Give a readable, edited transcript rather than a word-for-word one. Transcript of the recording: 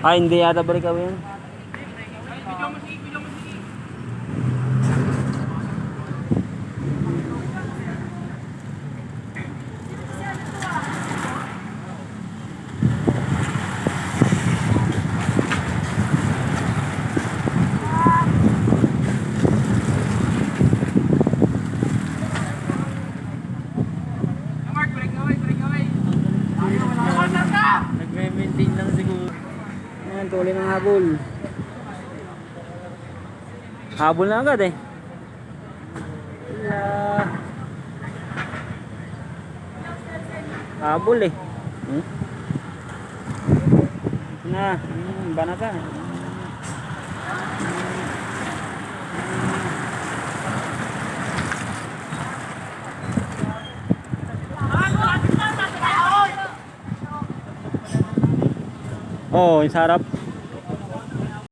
Ah, hindi yata balik kami yun. Nagme-maintain lang siguro. Ayan, tuloy ng habol. Habol na agad eh. Wala. Habol eh. Na, banata. Oh, yung sarap.